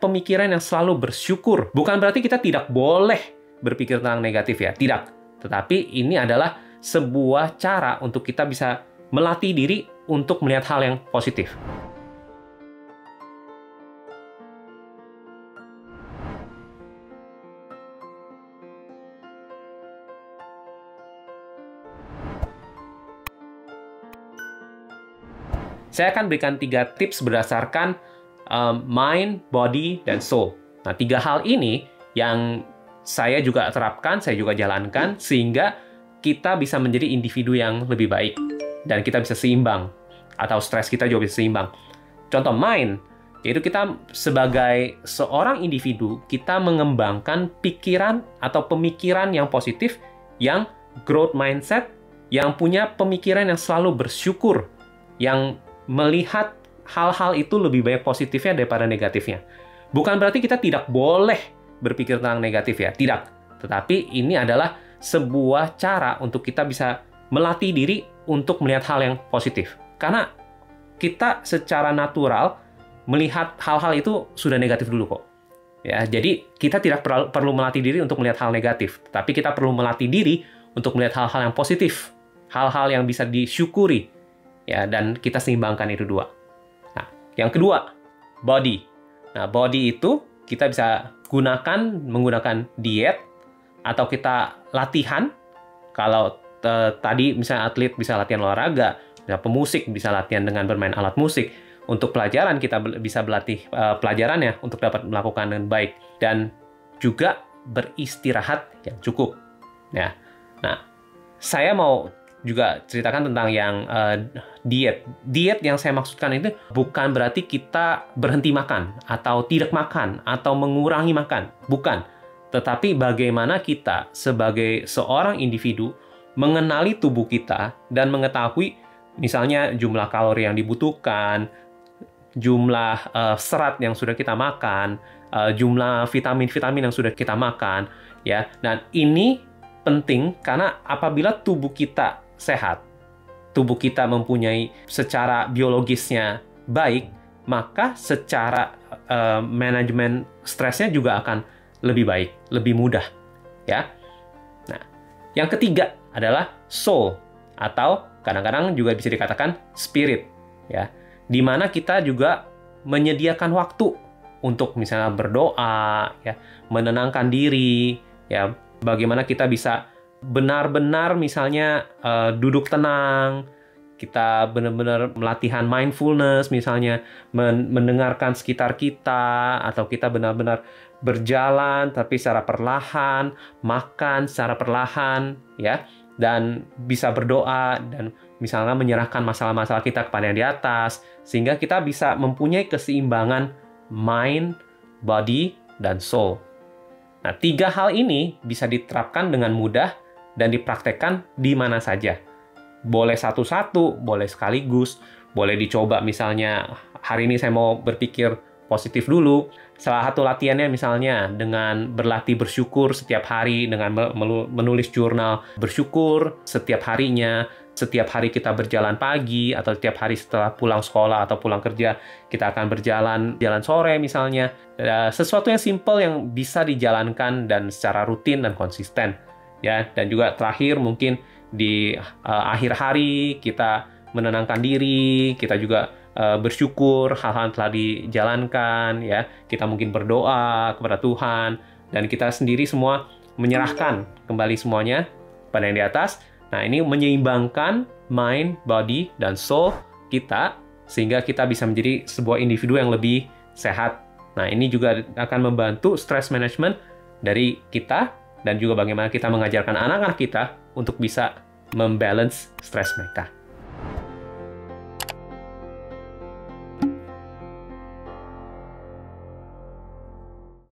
pemikiran yang selalu bersyukur. Bukan berarti kita tidak boleh berpikir tentang negatif ya, tidak. Tetapi ini adalah sebuah cara untuk kita bisa melatih diri untuk melihat hal yang positif. Saya akan berikan 3 tips berdasarkan mind, body, dan soul. Nah, 3 hal ini yang saya juga terapkan, saya juga jalankan, sehingga kita bisa menjadi individu yang lebih baik. Dan kita bisa seimbang, atau stres kita juga bisa seimbang. Contoh mind, yaitu kita sebagai seorang individu, kita mengembangkan pikiran atau pemikiran yang positif, yang growth mindset, yang punya pemikiran yang selalu bersyukur, yang melihat hal-hal itu lebih banyak positifnya daripada negatifnya. Bukan berarti kita tidak boleh berpikir tentang negatif ya, tidak. Tetapi ini adalah sebuah cara untuk kita bisa melatih diri untuk melihat hal yang positif. Karena kita secara natural melihat hal-hal itu sudah negatif dulu kok. Ya, jadi kita tidak perlu melatih diri untuk melihat hal negatif, tapi kita perlu melatih diri untuk melihat hal-hal yang positif, hal-hal yang bisa disyukuri. Ya, dan kita seimbangkan itu dua. Nah, yang kedua, body. Nah, body itu kita bisa menggunakan diet, atau kita latihan. Kalau tadi misalnya atlet bisa latihan olahraga, pemusik bisa latihan dengan bermain alat musik. Untuk pelajaran kita bisa berlatih pelajarannya untuk dapat melakukan dengan baik. Dan juga beristirahat yang cukup. Ya. Nah, saya mau juga ceritakan tentang yang diet. Diet yang saya maksudkan itu bukan berarti kita berhenti makan, atau tidak makan, atau mengurangi makan. Bukan. Tetapi bagaimana kita sebagai seorang individu mengenali tubuh kita dan mengetahui misalnya jumlah kalori yang dibutuhkan, jumlah serat yang sudah kita makan, jumlah vitamin-vitamin yang sudah kita makan. Ya. Dan ini penting karena apabila tubuh kita sehat, tubuh kita mempunyai secara biologisnya baik, maka secara manajemen stresnya juga akan lebih baik, lebih mudah, ya. Nah, yang ketiga adalah soul, atau kadang-kadang juga bisa dikatakan spirit, ya, di mana kita juga menyediakan waktu untuk misalnya berdoa, ya, menenangkan diri, ya, bagaimana kita bisa benar-benar misalnya duduk tenang, kita benar-benar melatihan mindfulness misalnya, mendengarkan sekitar kita, atau kita benar-benar berjalan tapi secara perlahan, makan secara perlahan, ya, dan bisa berdoa dan misalnya menyerahkan masalah-masalah kita kepada yang di atas, sehingga kita bisa mempunyai keseimbangan mind, body, dan soul. Nah, 3 hal ini bisa diterapkan dengan mudah dan dipraktekkan di mana saja. Boleh satu-satu, boleh sekaligus, boleh dicoba misalnya hari ini saya mau berpikir positif dulu. Salah satu latihannya misalnya dengan berlatih bersyukur setiap hari, dengan menulis jurnal bersyukur setiap harinya. Setiap hari kita berjalan pagi, atau setiap hari setelah pulang sekolah atau pulang kerja, kita akan jalan sore misalnya. Sesuatu yang simple yang bisa dijalankan dan secara rutin dan konsisten. Ya, dan juga terakhir mungkin di akhir hari kita menenangkan diri, kita juga bersyukur hal-hal yang telah dijalankan, ya. Kita mungkin berdoa kepada Tuhan, dan kita sendiri semua menyerahkan kembali semuanya pada yang di atas. Nah, ini menyeimbangkan mind, body, dan soul kita, sehingga kita bisa menjadi sebuah individu yang lebih sehat. Nah, ini juga akan membantu stress management dari kita, dan juga bagaimana kita mengajarkan anak-anak kita untuk bisa membalance stres mereka.